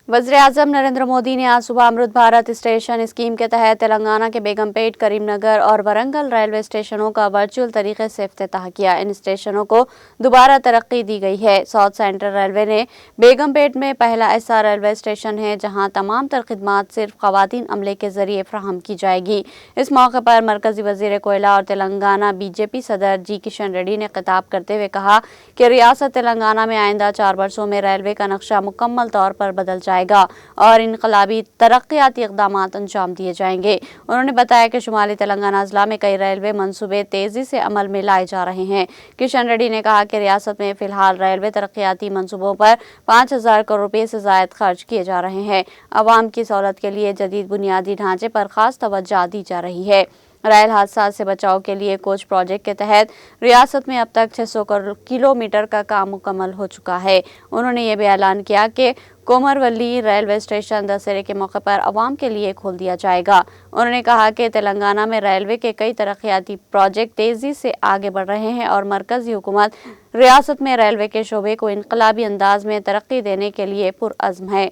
वज़ीर-ए-आज़म नरेंद्र मोदी ने आज सुबह अमृत भारत स्टेशन स्कीम के तहत तेलंगाना के बेगमपेट, करीमनगर और वरंगल रेलवे स्टेशनों का वर्चुअल तरीके से इफ्तिताह किया। इन स्टेशनों को दोबारा तरक्की दी गई है। साउथ सेंट्रल रेलवे ने बेगमपेट में पहला ऐसा रेलवे स्टेशन है जहां तमाम तर खिदमात सिर्फ ख़वातीन अमले के जरिए फराहम की जाएगी। इस मौके पर मरकजी वज़ीर कोयला और तेलंगाना बीजेपी सदर जी किशन रेड्डी ने खिताब करते हुए कहा कि रियासत तेलंगाना में आइंदा 4 वर्षों में रेलवे का नक्शा मुकम्मल तौर पर बदल जाएगा और इनकलाबी तरक्याती इक़दामात अंजाम दिए जाएंगे। उन्होंने बताया कि शुमाली तेलंगाना जिला में कई रेलवे मंसूबे तेजी से अमल में लाए जा रहे हैं। किशन रेड्डी ने कहा कि रियासत में फिलहाल रेलवे तरक्याती मंसूबों पर 5,000 करोड़ रुपये से ज़ायद खर्च किए जा रहे हैं। अवाम की सहूलत के लिए जदीद बुनियादी ढांचे पर खास तवज्जो दी जा रही है। रेल हादसा से बचाव के लिए कोच प्रोजेक्ट के तहत रियासत में अब तक 600 किलोमीटर का काम मुकम्मल हो चुका है। उन्होंने ये भी ऐलान किया कि कोमरवली रेलवे स्टेशन दशहरे के मौके पर अवाम के लिए खोल दिया जाएगा। उन्होंने कहा कि तेलंगाना में रेलवे के कई तरक्याती प्रोजेक्ट तेजी से आगे बढ़ रहे हैं और मरकजी हुकूमत रियासत में रेलवे के शोबे को इनकलाबी अंदाज में तरक्की देने के लिए पुरअज़्म है।